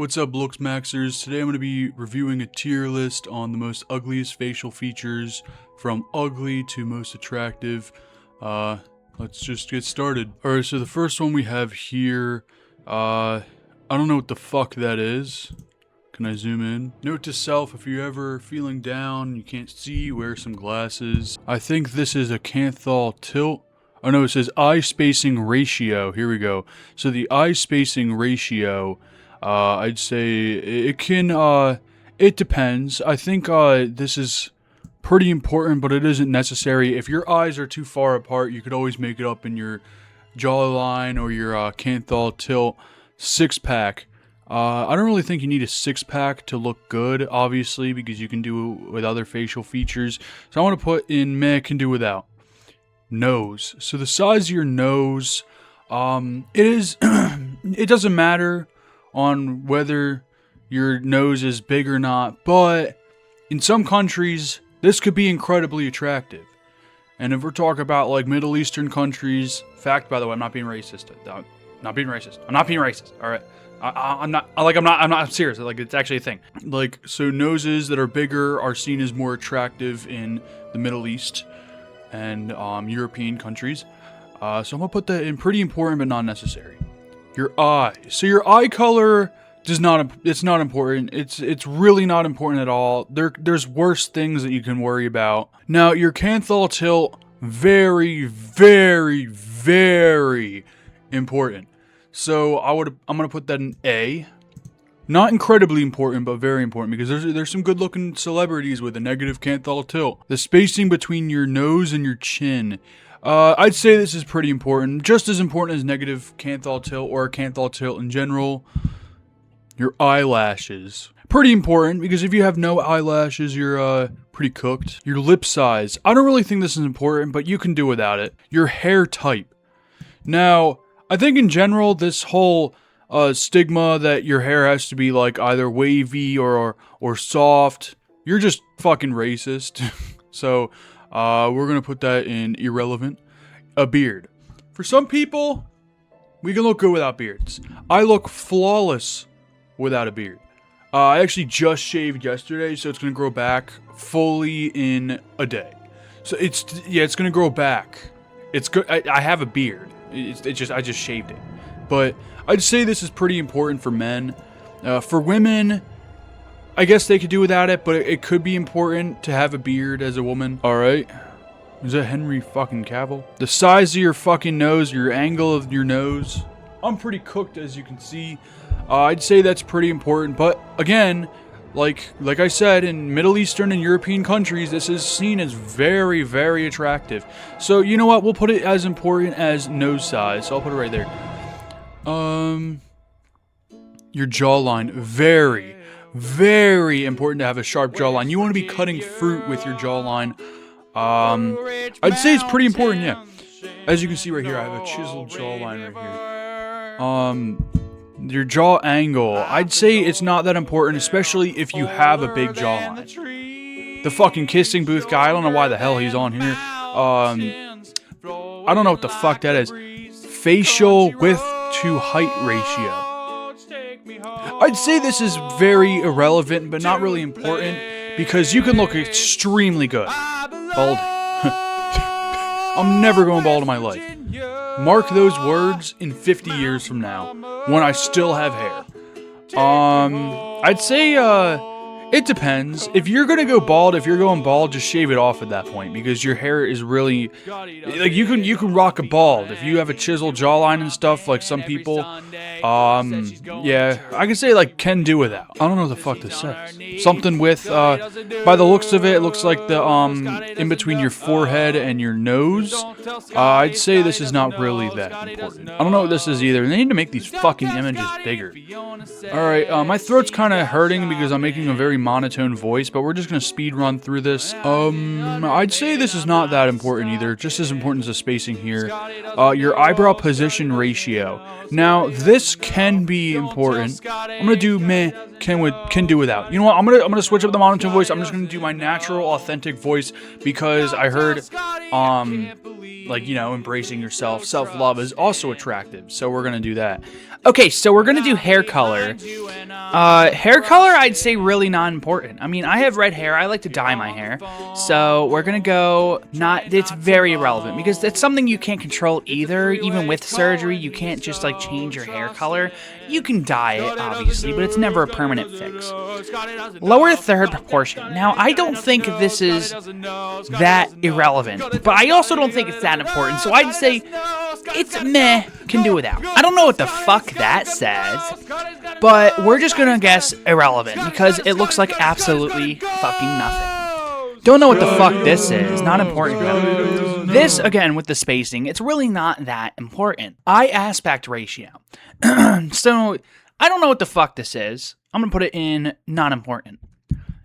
What's up, Looks Maxers? Today I'm going to be reviewing a tier list on the most ugliest facial features from ugly to most attractive. Let's just get started. Alright, so the first one we have here, I don't know what the fuck that is. Can I zoom in? Note to self, if you're ever feeling down, you can't see, wear some glasses. I think this is a canthal tilt. Oh no, it says eye spacing ratio. Here we go. So the eye spacing ratio, I'd say it can, it depends. I think, this is pretty important, but it isn't necessary. If your eyes are too far apart, you could always make it up in your jawline or your, canthal tilt six-pack. I don't really think you need a six-pack to look good, obviously, because you can do it with other facial features. So I want to put in meh, can do without. Nose. So the size of your nose, it doesn't matter on whether your nose is big or not, but in some countries, this could be incredibly attractive. And if we're talking about like Middle Eastern countries, fact, by the way, I'm not being racist. I'm not being racist. All right. I'm not serious. Like, it's actually a thing. Like, so noses that are bigger are seen as more attractive in the Middle East and European countries. So I'm gonna put that in pretty important but not necessary. Your eye. So your eye color it's not important. It's really not important at all. There's worse things that you can worry about. Now your canthal tilt, very, very, very important. So I'm gonna put that in A. Not incredibly important, but very important, because there's some good-looking celebrities with a negative canthal tilt. The spacing between your nose and your chin. I'd say this is pretty important. Just as important as negative canthal tilt or canthal tilt in general. Your eyelashes. Pretty important, because if you have no eyelashes, you're pretty cooked. Your lip size. I don't really think this is important, but you can do without it. Your hair type. Now, I think in general, this whole stigma that your hair has to be like either wavy or soft, you're just fucking racist. So we're gonna put that in irrelevant. A beard. For some people, we can look good without beards. I look flawless without a beard. I actually just shaved yesterday, so it's gonna grow back fully in a day. So it's gonna grow back. It's good. I have a beard. I just shaved it. But I'd say this is pretty important for men. For women, I guess they could do without it, but it could be important to have a beard as a woman. Alright. Is that Henry fucking Cavill? The size of your fucking nose, your angle of your nose. I'm pretty cooked, as you can see. I'd say that's pretty important, but again, like I said, in Middle Eastern and European countries, this is seen as very, very attractive. So, you know what? We'll put it as important as nose size. So I'll put it right there. Your jawline. Very, very important to have a sharp jawline. You want to be cutting fruit with your jawline. I'd say it's pretty important, yeah. As you can see right here, I have a chiseled jawline right here. Your jaw angle. I'd say it's not that important, especially if you have a big jawline. The fucking kissing booth guy, I don't know why the hell he's on here. I don't know what the fuck that is. Facial width to height ratio. I'd say this is very irrelevant, but not really important, because you can look extremely good bald. I'm never going bald in my life. Mark those words in 50 years from now, when I still have hair. I'd say, it depends. If you're gonna go bald, if you're going bald, just shave it off at that point, because your hair is really, like, you can rock a bald if you have a chiseled jawline and stuff, like some people. Yeah, I can say, like, can do without. I don't know what the fuck this says. Something with, by the looks of it looks like the, in between your forehead and your nose. I'd say this is not really that important. I don't know what this is either. They need to make these fucking images bigger. Alright, my throat's kind of hurting because I'm making a very monotone voice, but we're just gonna speed run through this. I'd say this is not that important either, just as important as the spacing here. Your eyebrow position ratio. Now, this this can be important. I'm gonna do meh, can do without. You know what? I'm gonna switch up the monotone voice. I'm just gonna do my natural, authentic voice because I heard, like, you know, embracing yourself, self-love is also attractive. So we're gonna do that. Okay, so we're gonna do hair color. Hair color, I'd say really not important. I mean, I have red hair. I like to dye my hair. So we're gonna go not. It's very irrelevant because it's something you can't control either. Even with surgery, you can't just like change your hair color. You can dye it, obviously, but it's never a permanent fix. Lower third proportion. Now, I don't think this is that irrelevant, but I also don't think it's that important. So I'd say it's meh, can do without. I don't know what the fuck that says, but we're just gonna guess irrelevant because it looks like absolutely fucking nothing. Don't know what the fuck this is. Not important though. This, again, with the spacing, it's really not that important. Eye aspect ratio. So, I don't know what the fuck this is. I'm gonna put it in not important.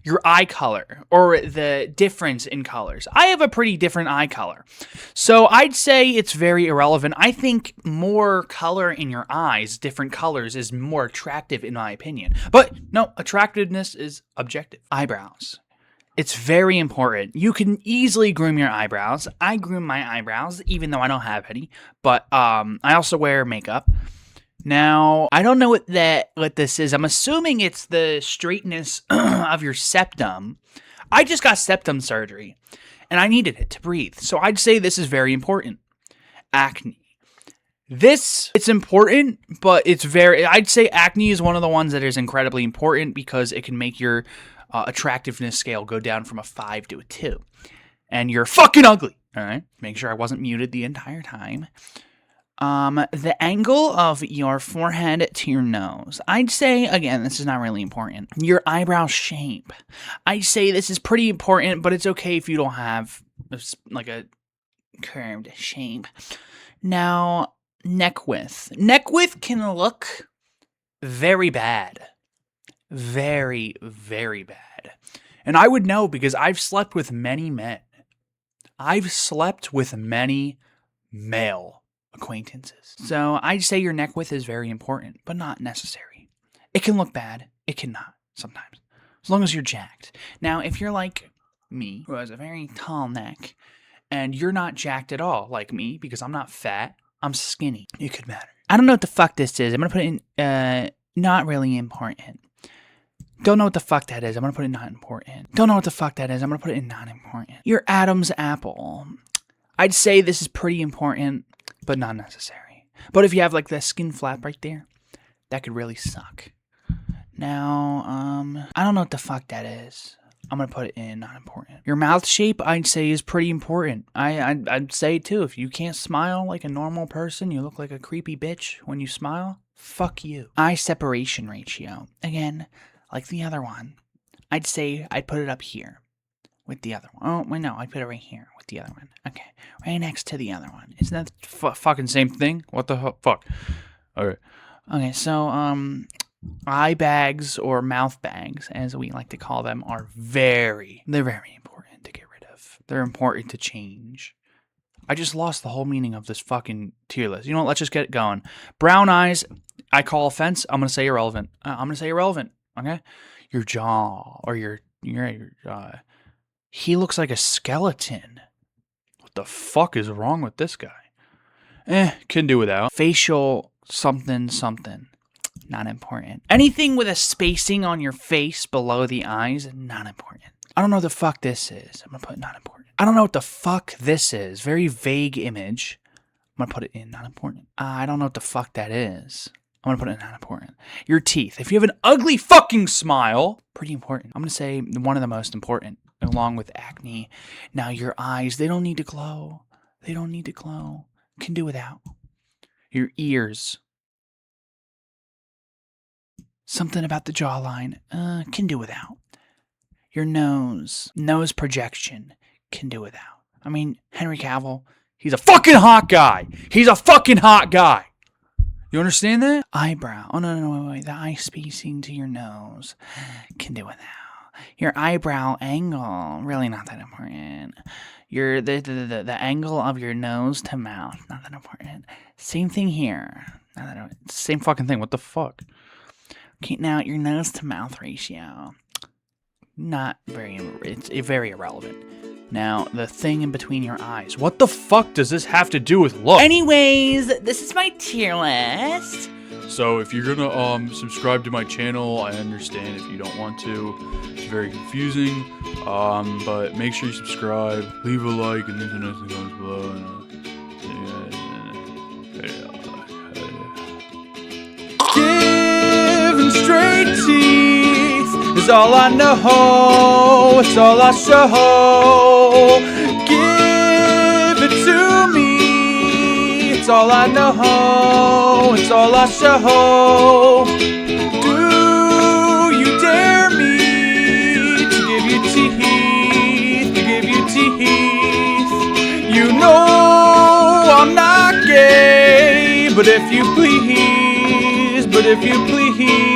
Your eye color, or the difference in colors. I have a pretty different eye color. So I'd say it's very irrelevant. I think more color in your eyes, different colors, is more attractive in my opinion. But no, attractiveness is objective. Eyebrows. It's very important. You can easily groom your eyebrows. I groom my eyebrows, even though I don't have any. But I also wear makeup. Now, I don't know what this is. I'm assuming it's the straightness of your septum. I just got septum surgery, and I needed it to breathe. So I'd say this is very important. Acne. It's important, but I'd say acne is one of the ones that is incredibly important because it can make your attractiveness scale go down from a 5 to a 2. And you're fucking ugly. All right? Make sure I wasn't muted the entire time. The angle of your forehead to your nose. I'd say, again, this is not really important. Your eyebrow shape. I'd say this is pretty important, but it's okay if you don't have, like, a curved shape. Now, neck width. Neck width can look very bad. Very, very bad. And I would know because I've slept with many men. I've slept with many male acquaintances. So I'd say your neck width is very important, but not necessary. It can look bad. It cannot sometimes, as long as you're jacked. Now, if you're like me, who has a very tall neck, and you're not jacked at all, like me, because I'm not fat, I'm skinny, it could matter. I don't know what the fuck this is. I'm gonna put it in not really important. Don't know what the fuck that is. I'm gonna put it in not important. Don't know what the fuck that is. I'm gonna put it in not important. Your Adam's apple. I'd say this is pretty important, but not necessary. But if you have like the skin flap right there, that could really suck. Now, I don't know what the fuck that is. I'm gonna put it in not important. Your mouth shape, I'd say, is pretty important. I'd say too, if you can't smile like a normal person, you look like a creepy bitch when you smile, fuck you. Eye separation ratio. Again, like the other one, I'd say I'd put it up here with the other one. Oh, wait, no, I'd put it right here with the other one. Okay, right next to the other one. Isn't that the fucking same thing? What the fuck? Okay. Okay, so, eye bags or mouth bags, as we like to call them, they're very important to get rid of. They're important to change. I just lost the whole meaning of this fucking tier list. You know what? Let's just get it going. Brown eyes, I call offense. I'm going to say irrelevant. Okay? Your jaw or your he looks like a skeleton. What the fuck is wrong with this guy? Can do without. Facial something. Not important. Anything with a spacing on your face below the eyes, not important. I don't know what the fuck this is. I'm gonna put not important. I don't know what the fuck this is. Very vague image. I'm gonna put it in not important. I don't know what the fuck that is. I'm gonna put it in not important. Your teeth. If you have an ugly fucking smile, pretty important. I'm gonna say one of the most important, along with acne. Now your eyes, they don't need to glow. Can do without. Your ears. Something about the jawline, can do without. Your nose projection, can do without. I mean, Henry Cavill, he's a fucking hot guy. You understand that? Eyebrow. Oh, no, wait. The eye spacing to your nose, can do without. Your eyebrow angle, really not that important. The angle of your nose to mouth, not that important. Same thing here. I don't know. It's the same fucking thing. What the fuck? Okay, now your nose to mouth ratio. Not very. It's very irrelevant. Now, the thing in between your eyes. What the fuck does this have to do with look? Anyways, this is my tier list. So if you're gonna subscribe to my channel, I understand if you don't want to. It's very confusing. But make sure you subscribe, leave a like, and leave the notes in the comments below. Giving straight teeth is all I know. It's all I show. Give it to me. It's all I know. It's all I show. Do you dare me to give you teeth? To give you teeth? You know I'm not gay, but if you please. But if you please